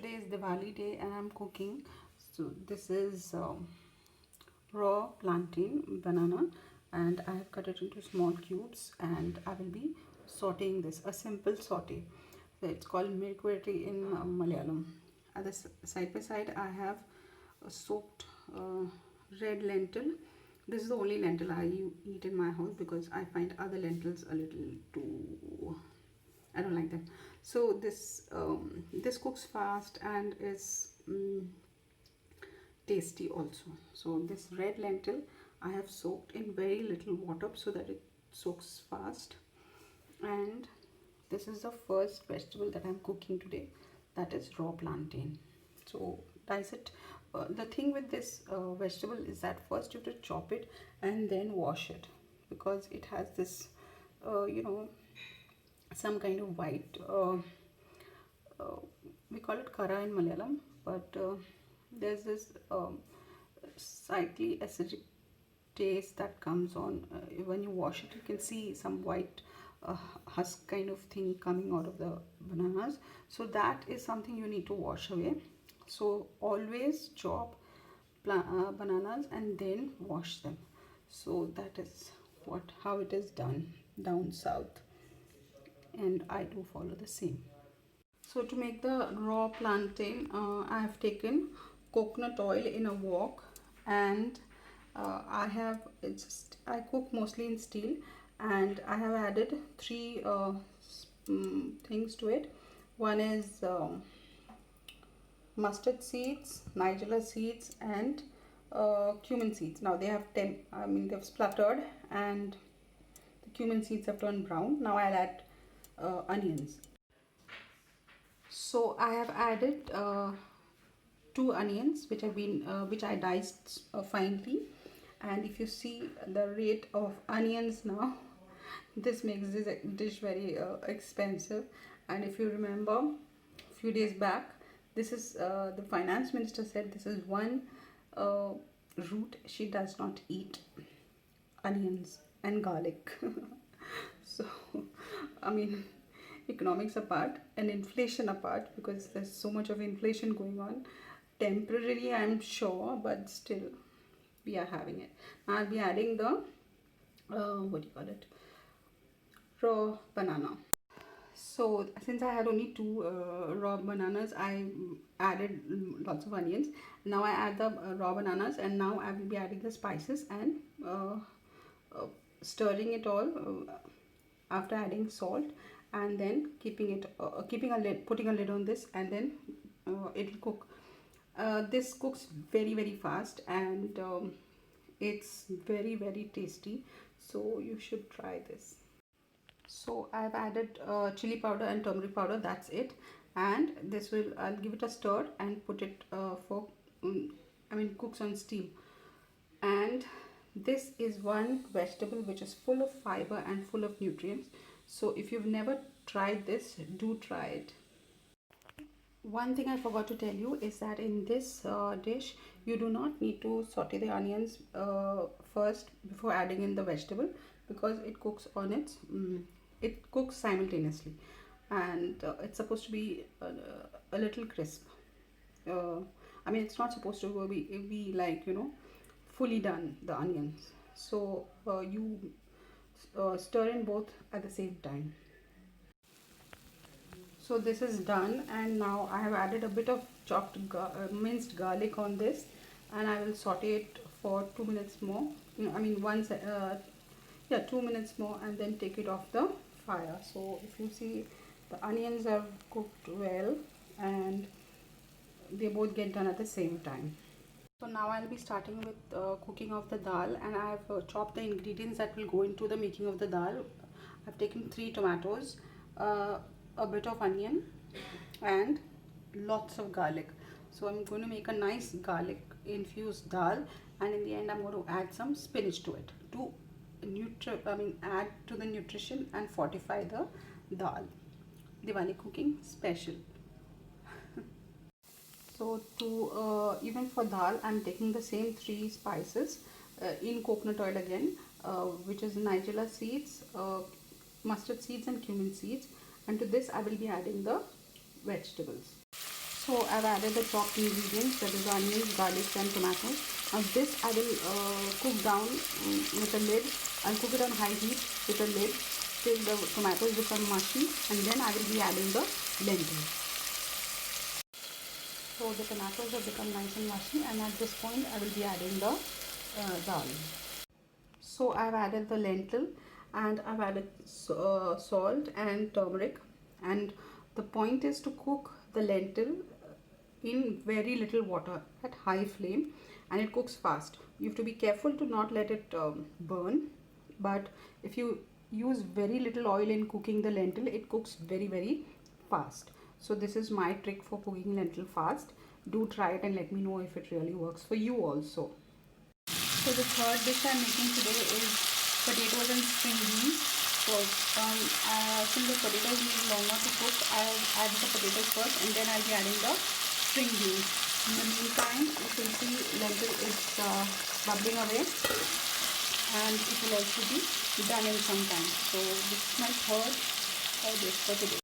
today is Diwali day and I'm cooking. So this is raw plantain banana, and I have cut it into small cubes, and I will be sauteing this, a simple saute. So it's called mirkverti in Malayalam. At the side by side I have a soaked red lentil. This is the only lentil I eat in my house because I find other lentils a little too, I don't like them. So this cooks fast and is tasty also. So this red lentil I have soaked in very little water so that it soaks fast. And this is the first vegetable that I'm cooking today, that is raw plantain. So dice it. The thing with this vegetable is that first you have to chop it and then wash it, because it has this some kind of white we call it kara in Malayalam, but there's this slightly acidic taste that comes on when you wash it. You can see some white husk kind of thing coming out of the bananas, so that is something you need to wash away. So always chop bananas and then wash them. So that is how it is done down south, and I do follow the same. So to make the raw plantain, I have taken coconut oil in a wok, and I cook mostly in steel, and I have added three things to it. One is mustard seeds, nigella seeds, and cumin seeds. Now they have they've spluttered and the cumin seeds have turned brown. Now I'll add onions. So I have added 2 onions which I diced finely, and if you see the rate of onions now, this makes this dish very expensive. And if you remember a few days back, this is the finance minister said this is one root she does not eat: onions and garlic. So I mean, economics apart and inflation apart, because there's so much of inflation going on temporarily, I'm sure, but still we are having it. I'll be adding the raw banana. So since I had only 2 raw bananas, I added lots of onions. Now I add the raw bananas, and now I will be adding the spices and stirring it all after adding salt, and then putting a lid on this, and then it will cook. This cooks very, very fast, and it's very, very tasty, so you should try this. So I've added chili powder and turmeric powder, that's it. And this I'll give it a stir and put it cooks on steam. And this is one vegetable which is full of fiber and full of nutrients. So if you've never tried this, do try it. One thing I forgot to tell you is that in this dish, you do not need to saute the onions first before adding in the vegetable, because it cooks on it cooks simultaneously, and it's supposed to be a little crisp. It's not supposed to be like, fully done, the onions. So you stir in both at the same time. So this is done, and now I have added a bit of chopped minced garlic on this, and I will saute it for 2 minutes more. 2 minutes more, and then take it off the fire. So if you see, the onions are cooked well, and they both get done at the same time. So now I'll be starting with cooking of the dal, and I have chopped the ingredients that will go into the making of the dal. I've taken 3 tomatoes, a bit of onion, and lots of garlic. So I'm going to make a nice garlic infused dal, and in the end I'm going to add some spinach to it to add to the nutrition and fortify the dal. Diwali cooking special. So to even for dal, I'm taking the same 3 spices in coconut oil again, which is nigella seeds, mustard seeds, and cumin seeds. And to this I will be adding the vegetables. So I've added the chopped ingredients, that is onions, garlic and tomatoes. Now this I will cook down with a lid. I'll cook it on high heat with a lid till the tomatoes become mushy, and then I will be adding the lentils. So the tomatoes have become nice and mushy, and at this point I will be adding the dal. So I've added the lentil, and I've added salt and turmeric, and the point is to cook the lentil in very little water at high flame, and it cooks fast. You have to be careful to not let it burn, but if you use very little oil in cooking the lentil, it cooks very fast. So this is my trick for cooking lentil fast. Do try it and let me know if it really works for you also. So the third dish I'm making today is potatoes and string beans. So since the potatoes need longer to cook, I'll add the potatoes first, and then I'll be adding the string beans. In the meantime, you can see lentil is bubbling away, and it will also be done in some time. So this is my third dish for today.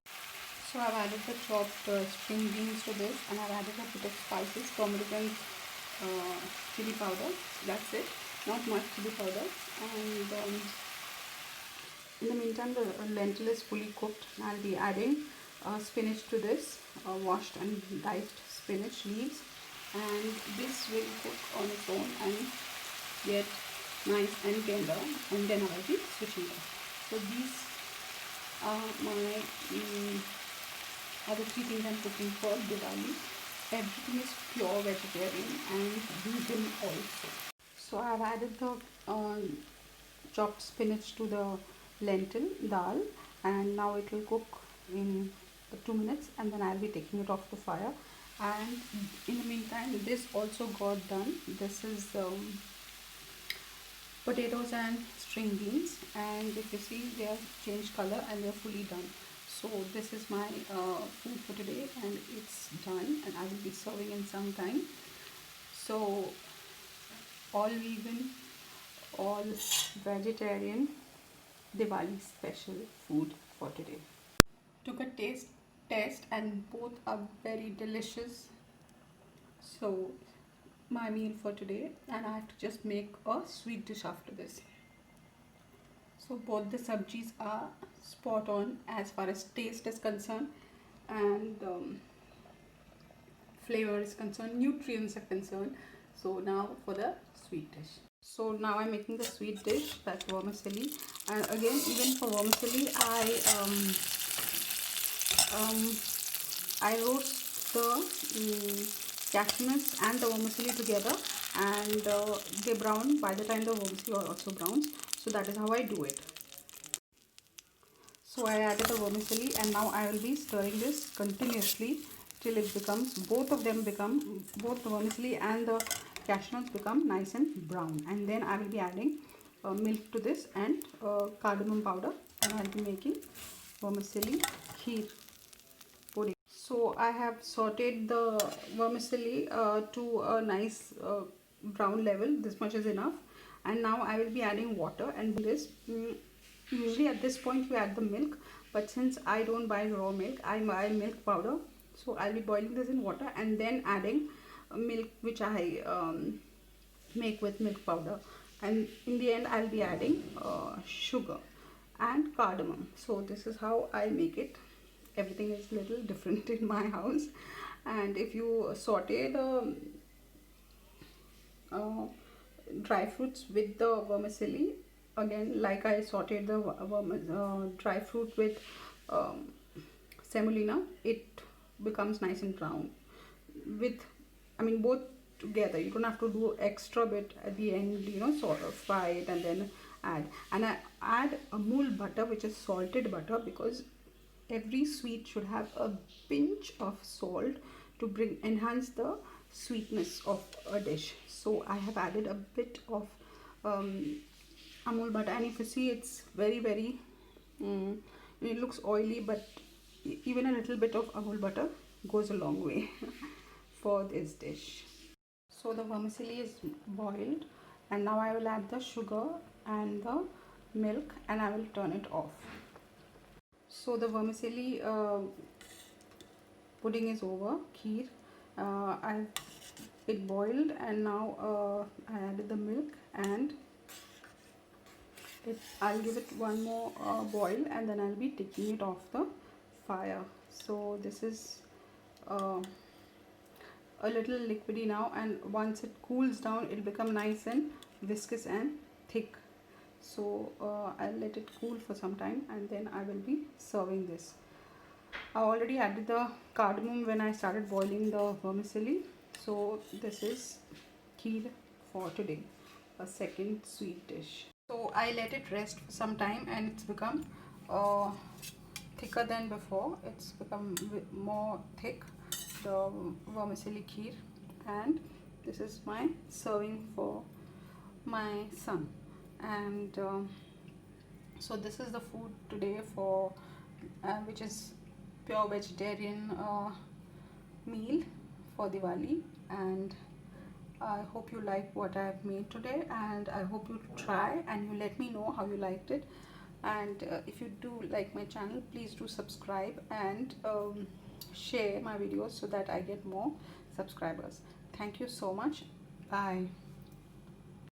So I've added the chopped string beans to this, and I've added a bit of spices, turmeric and chili powder. That's it, not much chili powder. And in the meantime, the lentil is fully cooked. I'll be adding spinach to this, washed and diced spinach leaves, and this will cook on its own and get nice and tender, and then I'll be switching it. So these are my other three things I'm cooking for Diwali. Everything is pure vegetarian and vegan also. So I've added the chopped spinach to the lentil dal, and now it will cook in 2 minutes, and then I'll be taking it off the fire. And in the meantime, this also got done. This is potatoes and string beans, and if you see, they have changed color and they're fully done. So this is my food for today, and it's done, and I will be serving in some time. So all vegan, all vegetarian Diwali special food for today. Took a taste test, and both are very delicious. So my meal for today, and I have to just make a sweet dish after this. So both the sabjis are spot on as far as taste is concerned, and flavor is concerned, nutrients are concerned. So now for the sweet dish. So now I'm making the sweet dish, that's vermicelli. And again, even for vermicelli, I roast the cashew nuts and the vermicelli together, and they brown by the time the vermicelli also browns. So that is how I do it. So I added the vermicelli, and now I will be stirring this continuously till it becomes, both the vermicelli and the cashew nuts become nice and brown. And then I will be adding milk to this, and cardamom powder, and I will be making vermicelli kheer pudding. So I have sauteed the vermicelli to a nice brown level. This much is enough, and now I will be adding water, and this usually at this point you add the milk, but since I don't buy raw milk, I buy milk powder. So I'll be boiling this in water and then adding milk, which I make with milk powder, and in the end I'll be adding sugar and cardamom. So this is how I make it. Everything is little different in my house. And if you saute the dry fruits with the vermicelli, again like I sauteed the dry fruit with semolina, it becomes nice and brown. Both together, you don't have to do extra bit at the end, sort of fry it and then add. And I add amul butter, which is salted butter, because every sweet should have a pinch of salt to enhance the sweetness of a dish. So I have added a bit of amul butter, and if you see, it's very it looks oily, but even a little bit of amul butter goes a long way for this dish. So the vermicelli is boiled, and now I will add the sugar and the milk, and I will turn it off. So the vermicelli pudding is over, kheer. It boiled, and now I added the milk, and I'll give it one more boil, and then I'll be taking it off the fire. So this is uh, a little liquidy now, and once it cools down, it'll become nice and viscous and thick. So I'll let it cool for some time, and then I will be serving this. I already added the cardamom when I started boiling the vermicelli. So this is kheer for today, a second sweet dish. So I let it rest for some time, and it's become thicker than before. It's become more thick, the vermicelli kheer, and this is my serving for my son. And so this is the food today for which is pure vegetarian meal for Diwali. And I hope you like what I have made today, and I hope you try and you let me know how you liked it. And if you do like my channel, please do subscribe and share my videos so that I get more subscribers. Thank you so much. Bye.